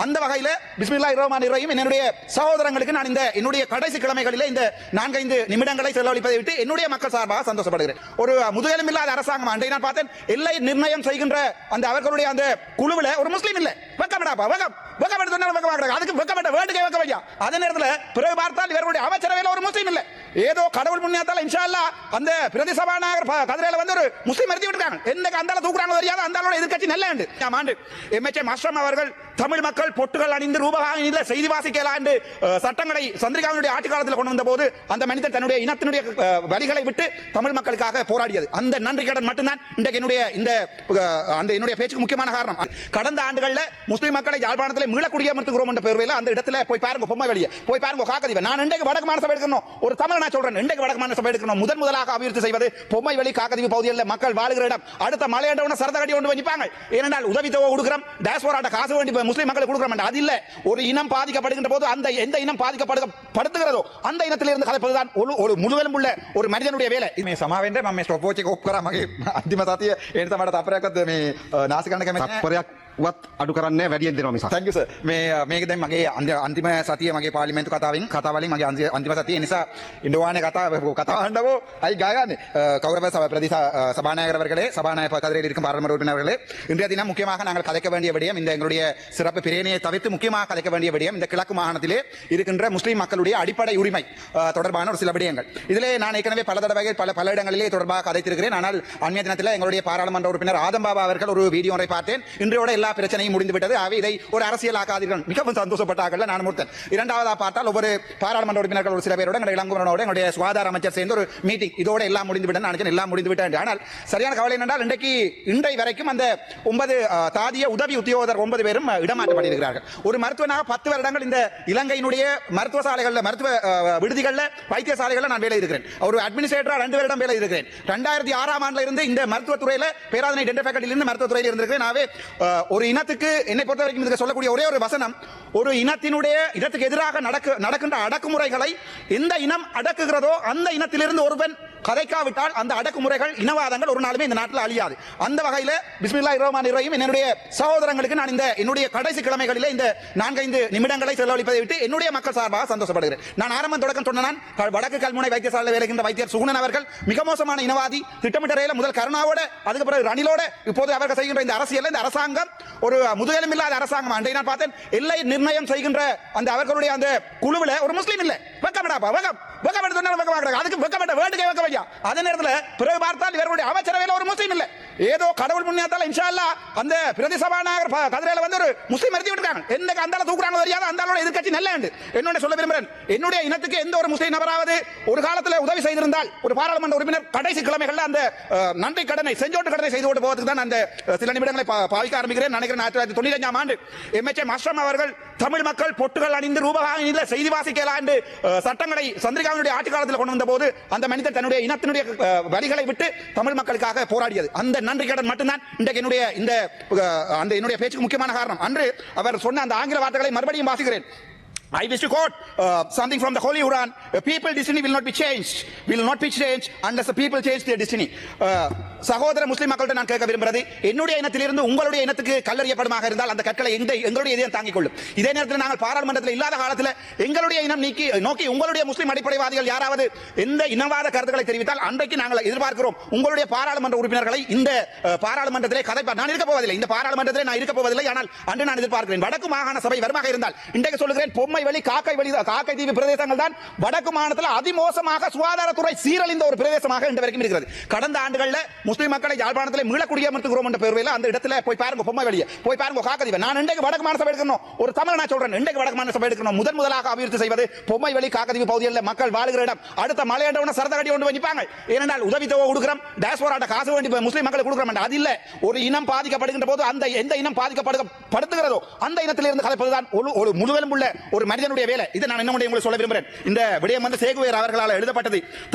அந்த வகையில் பிஸ்மில்லாஹிர் ரஹ்மானிர் ரஹீம் என்னுடைய சகோதரங்களுக்கு நான் இந்த என்னுடைய கடைசி கிழமைகளிலே இந்த 4-5 நிமிடங்களை செலவழிப்பதை விட்டு என்னுடைய மக்கள் சார்பாக சந்தோஷப்படுகிறேன். ஒரு முதுகெலும்பில்லாத அரசாங்கம் அன்றை நான் பார்த்தேன், எல்லை நிர்ணயம் செய்கின்ற அந்த அவர்களுடைய அந்த குழுவில் ஒரு முஸ்லீம் இல்லை. வெக்கமடாப்பா வெக்கம் அதுக்கு வெக்கப்பட்ட வேண்டுகை வைக்க வையா. அதே நேரத்தில் பிறகு பார்த்தால் இவர்களுடைய அமைச்சரவையில் ஒரு முஸ்லீம் இல்லை. ஏதோ கடவுள் புண்ணியத்தால் இன்ஷா அல்லாஹ் அந்த பிரதி சபாநாயகர் கதிரையில வந்து ஒரு முஸ்லீம் எடுத்து விட்டுருக்காங்க. என்னைக்கு அந்த தூக்குறாங்க தெரியாது. அந்த எதிர்க்கட்சி நல்ல ஆண்டு எம்எச்ஏ மாஸ்ரம் அவர்கள் தமிழ் மக்கள் பொட்டுகள் அணிந்து ரூபகாணியில் செய்தி வாசிக்கலாம் என்று சட்டங்களை சந்திரிகாவினுடைய ஆட்சி காலத்தில் கொண்டு வந்த போது அந்த மனிதர் தன்னுடைய இனத்தினுடைய வழிகளை விட்டு தமிழ் மக்களுக்காக போராடியது. அந்த நன்றி கடன் மட்டும்தான் இன்றைக்கு என்னுடைய பேச்சுக்கு முக்கியமான காரணம். கடந்த ஆண்டுகளில் முஸ்லீம் மக்களை யாழ்ப்பாணத்தில் மீளக்குடியமர்த்துகிறோம் என்ற பெயரில் அந்த இடத்துல போய் பாருங்க, பொம்மை வெளியே போய் பாருங்க காக்கதீவு. நான் இன்றைக்கு வடக்கு மாநில எடுக்கணும், ஒரு தமிழ் நான் சொல்றேன், இன்றைக்கு வடக்கு மாநில எடுக்கணும். முதலாக அபிவிருத்தி செய்வது பொம்மை வெளி காக்கதீவு பகுதியில் மக்கள் வாழுகிற இடம். அடுத்த மலையண்டவன சரதகடி கொண்டு வைப்பாங்க. ஏனென்றால் உதவித்தொகை கொடுக்கிறோம், டேஸ்போராட்ட காசு வேண்டி முஸ்லீம் மக்களுக்கு கொடுக்கிறோம். அது இல்ல, ஒரு இனம் பாதிக்கப்படுகின்ற போது அந்த எந்த இனம் பாதிக்கப்படுகிறதோ அந்த இனத்திலிருந்து கலைப்பதுதான் ஒரு முழுவதும் உள்ள ஒரு மனிதனுடைய வேலை. මේ සමාවෙන්න මම මේ ස්ටොප් වොච් එක ඔෆ් කරා මගේ අන්තිම සතිය. ඒ නිසා මට තප්පරයක්වත් මේ නාසි ගන්න කැමති නැහැ. තප්පරයක් වත් අඩු කරන්නේ වැඩියෙන් දෙනවා මිසක්. Thank you sir. මේක දැන් මගේ අන්තිම සතිය මගේ පාර්ලිමේන්තු කතාවලින් මගේ අන්තිම සතිය නිසා ඉන්දෝවානේ කතා அண்டவோ ஐ காயானே கௌரவ பிரதி சபாநாயகர் அவர்களே, சபாநாயகர் கதிரையில் இருக்கும் பாராளுமன்ற உறுப்பினர்களே, இன்றைய தினம் முக்கியமாக நாங்கள் கலைக்க வேண்டிய விடயம் இந்த எங்களுடைய சிறப்பு பிரேணையை தவிர்த்து முக்கியமாக கலைக்க வேண்டிய விடயம் இந்த கிழக்கு மாகாணத்திலே இருக்கின்ற முஸ்லீம் மக்களுடைய அடிப்படை உரிமை தொடர்பான ஒரு சில விடயங்கள். இதிலே நான் ஏற்கனவே பல தடவைகள் பல இடங்களிலே தொடர்பாக கதைத்திருக்கிறேன். ஆனால் அண்மைய தினத்தில் எங்களுடைய பாராளுமன்ற உறுப்பினர் ஆதம் பாபா அவர்கள் ஒரு வீடியோ ஒன்றை பார்த்தேன். இன்றையோட எல்லா பிரச்சனையும் முடிந்துவிட்டது, ஆகவே இதை ஒரு அரசியல் ஆக்காதீர்கள். மிகவும் சந்தோஷப்பட்டார்கள். நான் ஒருத்தன். இரண்டாவதாக பார்த்தால் ஒவ்வொரு பாராளுமன்ற உறுப்பினர்கள் ஒரு சில பேரோட இளங்குமரனோட எங்களுடைய சுகாதார அமைச்சர் சேர்ந்து ஒரு மீட்டிங், இதோட எல்லாம் முடிந்துவிட்டேன் நினைச்சேன். எல்லாம் முடிந்துவிட்டேன். ஆனால் சரியான கவலை என்னென்றால் இன்றை வரைக்கும் அந்த 9 தாதிய உதவி உத்தியோகர் 9 பேரும் இடமாற்றப்பட்டிருக்கிறார்கள். ஒரு மருத்துவனாக 10 வருடங்கள் இந்த இலங்கையினுடைய மருத்துவ சாலைகளில் மருத்துவ விடுதிகளில் வைத்தியசாலைகளில் நான் வேலை இருக்கிறேன். ஒரு அட்மினிஸ்ட்ரேட்டரா 2 வருடம் வேலை இருக்கிறேன். 2006ஆம் ஆண்டில் இருந்து இந்த மருத்துவத்துறையில் பேராதனை டென்டல் ஃபேக்கல்டியில் இருந்து மருத்துவத்துறையில் இருந்திருக்கிறேன். ஆகவே ஒரு இனத்துக்கு என்னை பொறுத்த வரைக்கும் இதுக்கு சொல்லக்கூடிய ஒரே ஒரு வசனம், ஒரு இனத்துக்கு எதிராக நடக்கின்ற அடக்குமுறைகளை எந்த இனம் அடக்குகிறதோ அந்த இனத்திலிருந்து ஒருவன் கதைக்காவிட்டால் அந்த அடக்குமுறைகள் இனவாதங்கள் ஒரு நாளுமே இந்த நாட்டில் அழியாது. அந்த வகையில் பிஸ்மில்லாஹிர் ரஹ்மானிர் ரஹீம் என்னுடைய சகோதரங்களுக்கு நான் இந்த என்னுடைய கடைசி கிழமைகளிலே இந்த 4-5 நிமிடங்களை செலவழிப்பதை விட்டு என்னுடைய மக்கள் சார்பாக சந்தோஷப்படுகிறேன். நான் ஆரம்பம் தொடக்கம் சொன்னான், வடக்கு கல்முனை வைத்தியசாலையில் வேலைகின்ற வைத்தியர் சுகுணன் அவர்கள் மிக மோசமான இனவாதி. திட்டமிட்ட முதல் கருணாவோட அதுக்கு பிறகு ரணிலோட இப்போது அவர்கள் செய்கின்ற இந்த அரசியல், இந்த அரசாங்கம் ஒரு முதுகெலும்பில்லாத அரசாங்கம். அன்றை நான் பார்த்தேன், எல்லை நிர்ணயம் செய்கின்ற அந்த அவர்களுடைய அந்த குழுவில் ஒரு முஸ்லீம் இல்லை. வெக்கமடாப்பா அதுக்கு வெக்கப்பட்ட வேண்டுகை வைக்க வையா. அதே நேரத்தில் பிறகு பார்த்தால் இவர்களுடைய அமைச்சரவையில் ஒரு முஸ்லீம் இல்லை. ஏதோ கடவுள் புண்ணியத்தால் இன்ஷா அல்லாஹ் அந்த பிரதி சபாநாயகர் கதிரையில வந்து ஒரு முஸ்லீம் எடுத்து விட்டுருக்காங்க. என்னைக்கு அந்த தூக்குறாங்க தெரியாது. அந்த எதிர்க்கட்சி நல்ல என்னோட சொல்ல விரும்புகிறேன், என்னுடைய இனத்துக்கு எந்த ஒரு முஸ்லீம் நபராவது ஒரு காலத்தில் உதவி செய்திருந்தால் ஒரு பாராளுமன்ற உறுப்பினர் கடைசி கிழமைகளில் அந்த நன்றி கடனை செஞ்சோட்டு கடனை செய்து கொண்டு போவதற்கு தான் அந்த சில நிமிடங்களை பாவிக்க ஆரம்பிக்கிறேன். நினைக்கிறேன் 1995ஆம் ஆண்டு எம்எச்ஏ மாஸ்ரம் அவர்கள் தமிழ் மக்கள் பொட்டுகள் அணிந்து ரூபகாணியில் செய்தி வாசிக்கலாம் என்று சட்டங்களை சந்திரிகாவினுடைய ஆட்சி காலத்தில் கொண்டு வந்த போது அந்த மனிதர் தன்னுடைய இனத்தினுடைய வழிகளை விட்டு தமிழ் மக்களுக்காக போராடியது. அந்த நன்றி கடன் மட்டும்தான் இன்றைக்கு என்னுடைய பேச்சுக்கு முக்கியமான காரணம். அன்று அவர் சொன்ன அந்த ஆங்கில வார்த்தைகளை மறுபடியும் வாசிக்கிறேன். I wish to quote something from the Holy Quran. People's destiny will not be changed unless the people change their destiny. சகோதர முஸ்லிம் மக்கள்கிட்ட நான் கேட்க விரும்புகிறது, என்னுடைய இனத்திலிருந்து உங்களுடைய இனத்துக்கு கல்லறியப்படுமாக இருந்தால் அந்த கற்களை எங்களுடைய இதயம் தாங்கிக் கொள்ளும். இதே நேரத்தில் நாங்கள் பாராளுமன்றத்தில் இல்லாத காலத்தில் எங்களுடைய இனம் நோக்கி உங்களுடைய முஸ்லிம் அடிப்படைவாதிகள் யாராவது எந்த இனவாத கருத்துக்களை தெரிவித்தால் அன்றைக்கு நாங்கள் எதிர்பார்க்கிறோம் உங்களுடைய பாராளுமன்ற உறுப்பினர்களை இந்த பாராளுமன்றத்திலே கதைப்பார். நான் இருக்க போவதில்லை, இந்த பாராளுமன்றத்திலே நான் இருக்க போவதில்லை. ஆனால் அன்று நான் எதிர்பார்க்கிறேன் வடக்கு மாகாண சபை வருமாக இருந்தால், இன்றைக்கு சொல்லுகிறேன் பொம்மை வெளி காக்கை தீவு பிரதேசங்கள் தான் வடக்கு மாநிலத்தில் அதிமோசமாக சுகாதாரத்துறை சீரழிந்த ஒரு பிரதேசமாக இன்று வரைக்கும் இருக்கிறது. கடந்த ஆண்டுகளில் முஸ்லிம் மக்களை யாழ்ப்பாணத்தில் மீளக்குடியமர்த்துகிறோம் என்ற பெயரில் அந்த இடத்துல போய் பாருங்க, பொம்மை வெளியே போய் பாருங்க காக்கதீவு. நான் இன்றைக்கு வடக்கு மாநில சபை எடுக்கணும், ஒரு தமிழ் நான் சொல்றேன், இன்றைக்கு வடக்கு மாநில சபை எடுக்கணும். முதலாக அபிவிருத்தி செய்வது பொம்மை வெளி காக்கதீவு பகுதியில் மக்கள் வாழுகிற இடம். அடுத்த மலையண்டவன சரதகடி கொண்டு வைப்பாங்க. ஏனென்றால் உதவித்தொகை கொடுக்கிறோம், டேஸ்போராட்ட காசு வேண்டி முஸ்லிம் மக்களுக்கு கொடுக்கிறோம். அது இல்ல, ஒரு இனம் பாதிக்கப்படுகின்ற போது அந்த எந்த இனம் பாதிக்கப்படுகிறதோ அந்த இனத்திலிருந்து கலைப்பதுதான் ஒரு முழுவதும் உள்ள ஒரு மனிதனுடைய வேலை. இதை நான் இன்னும் உங்களுக்கு சொல்ல விரும்புகிறேன். இந்த விடயம் சேகுவேர் அவர்களால் எழுதப்பட்டது.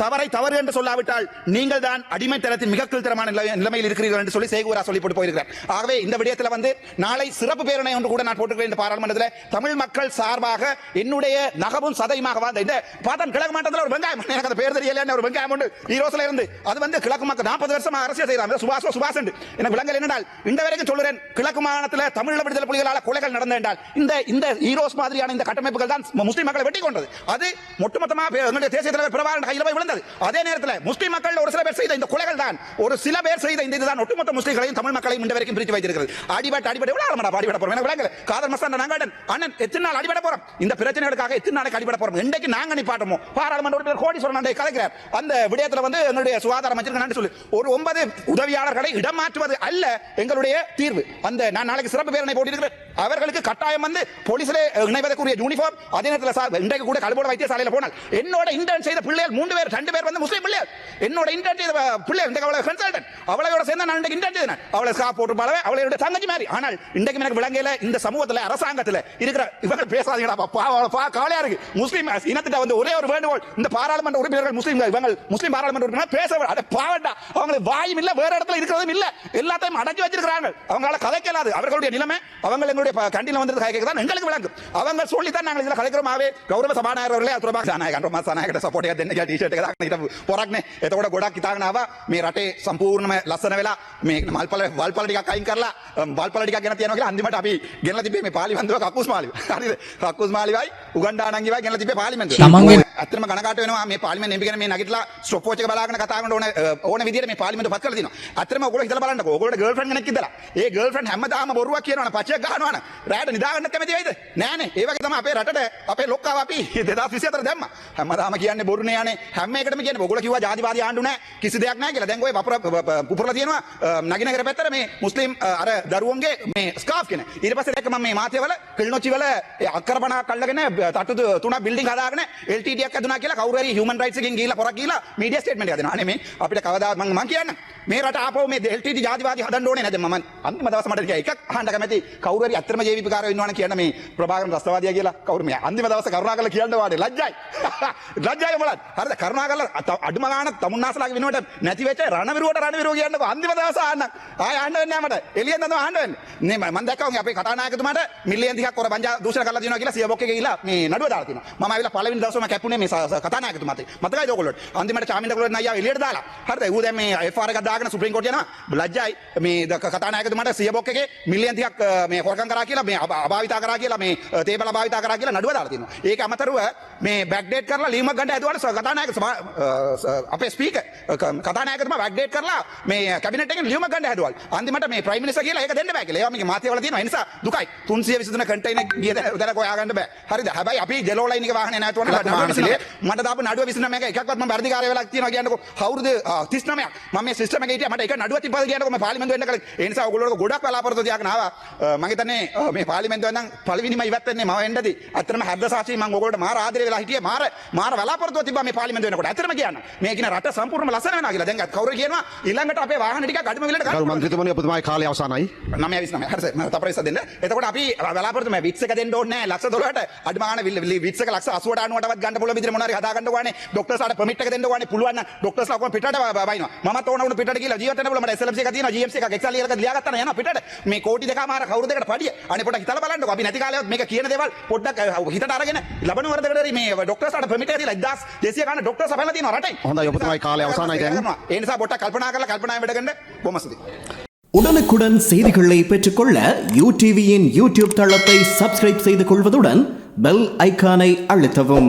தவறு என்று சொல்லாவிட்டால் நீங்கள் தான் அடிமைத்தனத்தின் மிக அடியந்தரமான நிலைமையில் இருக்கிறீர்கள் என்று சொல்லி சேகூரா சொல்லி போட்டு போயிருக்கிறார். ஆகவே இந்த விடயத்தில் வந்து நாளை சிறப்பு பேரணி ஒன்று கூட நான் போட்டுக்கிறேன் இந்த பாராளுமன்றத்தில். தமிழ் மக்கள் சார்பாக என்னுடைய நகமும் சதையுமாக வாழ்ந்த இந்த பார்த்தா கிழக்கு மாவட்டத்தில் ஒரு வெங்காயம், எனக்கு அந்த பேர் தெரியல, ஒரு வெங்காயம் உண்டு ஈரோஸ்ல இருந்து. அது வந்து கிழக்கு மக்கள் 40 வருஷமா அரசியல் செய்யறாங்க. சுபாஷ் எனக்கு விளங்கல் என்னென்றால் இந்த வரைக்கும் சொல்லுறேன், கிழக்கு மாகாணத்தில் தமிழ் விடுதலை புலிகளால் கொலைகள் நடந்த என்றால் இந்த ஈரோஸ் மாதிரியான இந்த கட்டமைப்புகள் தான் முஸ்லிம் மக்களை வெட்டி கொண்டது. அது ஒட்டுமொத்தமாக தேசிய தலைவர் பிரபாகரன் கையில் போய் விழுந்தது. அதே நேரத்தில் முஸ்லிம் மக்கள் ஒரு சில பேர் செய்த இந்த கொலைகள் தான், ஒரு சில பேர் செய்த இந்த இதுதான் ஒட்டுமொத்த முஸ்லிம்களையும் தமிழ் மக்களையும் இந்த வரைக்கும் பிரித்து வைத்திருக்கிறது. அடிபட்டு அடிபட போறோம். எனக்கு விளங்கல காதர் மஸ்தான் நாங்கடன் அண்ணன் எத்தனை நாள் அடிபட போறோம், இந்த பிரச்சனைகளுக்காக எத்தனை நாளைக்கு அடிபட போறோம். இன்றைக்கு நாங்க நிப்பாட்டமோ பாராளுமன்ற உறுப்பினர் கோடீஸ்வரன் கலைக்கிறார் அந்த விடயத்தில் வந்து என்னுடைய சுகாதார அமைச்சர் சொல்லி ஒரு 9 உதவியாளர்களை இடமாற்றுவது அல்ல எங்களுடைய தீர்வு. அந்த நான் நாளைக்கு சிறப்பு பேரணி போட்டிருக்கிறேன். அவர்களுக்கு கட்டாயம் வந்து போலீஸிலே இணைவதற்குரிய யூனிஃபார்ம், அதே நேரத்தில் இன்றைக்கு கூட கல்போட வைத்தியசாலையில் போனால் என்னோட இன்டர்ன் செய்த பிள்ளைகள் 2 பேர் வந்து முஸ்லீம் பிள்ளைகள். என்னோட இன்டர்ன் செய்த பிள்ளைகள் இன்றைக்கு அவளை கன்சல்டன்ட் அவளோட சேர்ந்து நான் இன்றைக்கு இன்டர்ன் செய்தேன். அவளை ஸ்காப் போட்டு பாலவே அவளோட தங்கச்சி மாதிரி. ஆனால் இன்றைக்கு எனக்கு விளங்கல இந்த சமூகத்தில் அரசாங்கத்தில் இருக்கிற இவங்க பேசாதீங்கடா, கவலையா இருக்கு. முஸ்லீம் இனத்திட்ட வந்து ஒரே ஒரு வேண்டுகோள், இந்த பாராளுமன்ற உறுப்பினர்கள் முஸ்லீம் பாராளுமன்ற உறுப்பினர் பேச பாவண்டா, அவங்களுக்கு வாயும் இல்ல, வேற இடத்துல இருக்கிறதும் இல்ல, எல்லாத்தையும் அடக்கி வச்சிருக்கிறாங்க. அவங்களால கதைக்கலாது. அவர்களுடைய நிலைமை அவங்க எங்களுடைய கண்டில வந்து கதைக்கதான் எங்களுக்கு விளங்கும். அவங்க சொல்லித்தான் நாங்கள் இதுல கலைக்கிறோம். ஆவே கௌரவ සභානායක වරලේ අතුරුබක් සානායකට සපෝට් එකක් දෙන්න කියලා ටී-ෂර්ට් එක දාගෙන හිටපු පොරක් නේ. එතකොට ගොඩක් හිතාගෙන ආවා මේ රටේ සම්පූර්ණම ලස්සන වෙලා මේ වල්පල ටිකක් අයින් කරලා වල්පල ටිකක් ගෙන තියනවා කියලා අන්තිමට අපි ගෙනලා තිබ්බේ මේ පාර්ලිමේන්තුව කක්කුස් මාලිව. හරිද? කක්කුස් මාලිවයි උගණ්ඩා අනංගිවයි ගෙනලා තිබ්බේ පාර්ලිමේන්තුව. ඇත්තටම ගණකාට වෙනවා මේ පාර්ලිමේන්තුව එම්පි කෙනෙක් මේ නැගිටලා ස්ටොප් වොච් එක බලාගෙන කතා කරන ඕන විදියට මේ පාර්ලිමේන්තුව පත් කරලා තිනවා. ඇත්තටම ඔයගොල්ලෝ හිතලා බලන්නකෝ. ඔයගොල්ලෝට ගර්ල්ෆ්‍රෙන්ඩ් කෙනෙක් ඉඳලා ඒ ගර්ල්ෆ්‍රෙන්ඩ් හැමදාම බොරුවක් කියනවනේ, පච්චයක් ගහනවනේ. රැයට නිදාගන්න කැමති වෙයිද? නෑනේ. ඒ වගේ තමයි අපේ රටට අපේ ලොක්කාව අපි 2024 දැම්මා. හැමදාම කියන්නේ බොරුනේ යන්නේ. හැම එකටම කියන්නේ ඔයගොල්ලෝ කිව්වා ජාතිවාදී ආණ්ඩු නෑ, කිසි දෙයක් නෑ කියලා. දැන් ඔය පුපුරලා තියෙනවා නගිනගර පැත්තට මේ මුස්ලිම් අර දරුවන්ගේ මේ ස්කාෆ් කියන. ඊට පස්සේ දැක්ක මම මේ මාතේවල කිල්නොච්චි වල අක්කරපණක් අල්ලගෙන තට්ටු 3ක් බිල්ඩින් හදාගෙන LTT එකක් හදුනා කියලා කවුරු හරි හියුමන් රයිට්ස් එකෙන් ගිහිල්ලා පොරක් ගිහිල්ලා මීඩියා ස්ටේට්මන්ට් එකක් දෙනවා. අනේ මේ අපිට කවදාවත් මම කියන්න මේ රට ආපහු මේ LTT ජාතිවාදී හදන්න ඕනේ නැද? මම අන්තිම දවස් මට එකක් අහන්න කැමති. කවුරු හරි අත්‍තරම ජීවිතකාරයෝ ඉන්නවනේ කියන මේ ප්‍රභාකරන් රස්තවාදියා කියලා කවුරු මේ අන්තිම දවසේ කරුණාකරලා කියන්න වාඩේ ලැජ්ජයි. ලැජ්ජයි මොලත්. හරිද? කරුණාකරලා අඩුම ගානක් තමුන්නාසලාගේ වෙනුවට නැති වෙච්ච රණවිරුව කියන්නකො අන්තිම දවසේ ආන්න. ආය ආන්න වෙන්නේ නැහැ මට. එළියෙන් තමයි ආන්න වෙන්නේ. නේ මම දැක්කා උන්ගේ අපේ කතානායකතුමාට මිලියන් 30ක් කොර බංජා දූෂණ කරලා තියෙනවා කියලා සිය බොක් එකේ ගිහිලා මේ නඩුව දාලා තියෙනවා. මම ආවිලා පළවෙනි දවසේම කැපුනේ මේ කතානායකතුමාට. මතකයිද ඔයගොල්ලෝට? අන්තිමට චාමින්ද කොල්ලෝ නයියා එළියට දාලා. හරිද? ඌ දැන් මේ FR එකක් දාගෙන සුප්‍රීම කෝට් යනවා. ලැජ්ජයි මේ කතානායකතුමාට සිය බොක් එකේ මිලියන් 30ක් මේ හොරකම් කරා කියලා මේ අභාවිතා කරා කියලා මේ තේබල භාවිතා කරා කියලා නඩුව දාලා තියෙනවා. ඒක අමතරව මේ බෑක්ඩේට් කරලා ලියුමක් ගන්න ඇදුවාට කතානායක අපේ ස්පීකර් කතානායකතුමා බෑක්ඩේට් කරලා මේ කැබිනට් එකෙන් ලියුමක් ගන්න ඇදුවල්. අන්තිමට මේ ප්‍රයිම් මිනිස්ටර් කියලා ඒක දෙන්න බෑ කියලා. ඒවා මේ මාතිය වල තියෙනවා. ඒ නිසා දුකයි. 323 කන්ටේනර් ගිය දැන කොහා ගන්න බෑ. හරිද? හැබැයි අපි ජෙලෝ ලයින් එක වාහනේ නැතුවන මට දාපු නඩුව 29 එක එකක්වත් මම වර්ධිකාරය වෙලා තියෙනවා කියන්නකෝ. අවුරුදු 39ක් මම මේ සිස්ටම් එකේ හිටියා. මට එක නඩුවක් තිබ්බද කියන්නකෝ මම පාර්ලිමේන්තුව එන්න කලින්. ඒ නිසා ඔයගොල්ලෝ ගොඩක් බලාපොරොත්තු තියාගෙන ආවා. මම හිතන්නේ මේ පාර්ලිමේන්තුවෙන් නම් පළවෙනිම ඉවත් වෙන්නේ මම වෙන්නදී. අත්‍තරම හර්ද සාචි මම ඔයගොල්ලෝට මාර ආදරේ වෙලා හිටියේ. මාර බලාපොරොත්තුව තිබ්බා මේ පාර්ලිමේන්තුව වෙනකොට. අත්‍තරම කියන්න. මේ කියන රට සම්පූර්ණයෙන්ම ලස්සන වෙනවා කියලා. දැන් කවුරු කියනවා ඊළඟට අපේ වාහන ටිකක් අඩුම විලට ගරු මන්ත්‍රීතුමනි ඔබතුමාගේ කාලය අවසానයි. 9:29 හරි සර් මම තපරයිස දෙන්න. එතකොට අපි බලාපොරොත්තු මේ විත්ස් එක දෙන්න ඕනේ නැහැ ලක්ෂ 12ට. අඩුම ගාන විත්ස් එක ලක්ෂ 80ට 90ටවත් ගන්න පුළුවන් විදිහට මොනවා හරි හදා ගන්න ඕනේ. ડોක්ටර්ස්ලාට පර්මිට් එක දෙන්න ඕනේ. පුළුවන් නම් ડોක්ටර්ස්ලා ඔක්කොම පිටට බයිනවා. මමත් ඕන වුණ පිටට ගිහලා ජීවත් වෙන්න පුළුවන්. මට SLMC එකක් තියෙනවා. GMC එකක් එක්සල් එකක් ලියාගත්තා නම් යනවා පිටට. මේ කෝටි දෙකමාර කවුරු දෙකට පඩිය. අනේ පොඩ්ඩක් හිතලා බලන්නකෝ. අපි නැති කාලෙවත් මේක කියන දේවල් පොඩ්ඩක් හිතට අරගෙන ලබන වරදකට හරි මේ ડોක්ටර්ස්ලාට පර්මිට් එක දීලා 1200 ගන්න ડોක්ටර්ස් අපහලා තියෙනවා රටේ. හොඳයි ඔබතුමාගේ කාලය අවසానයි දැන්. ඒ නිසා පොඩ්ඩක් කල්පනා කරලා කල්පනාවෙන් වැඩ ගන්න. බොහොම ස්තුතියි. உடனுக்குடன் செய்திகளை பெற்றுக்கொள்ள யூடிவியின் யூடியூப் தளத்தை சப்ஸ்கிரைப் செய்து கொள்வதுடன் பெல் ஐகானை அழுத்தவும்.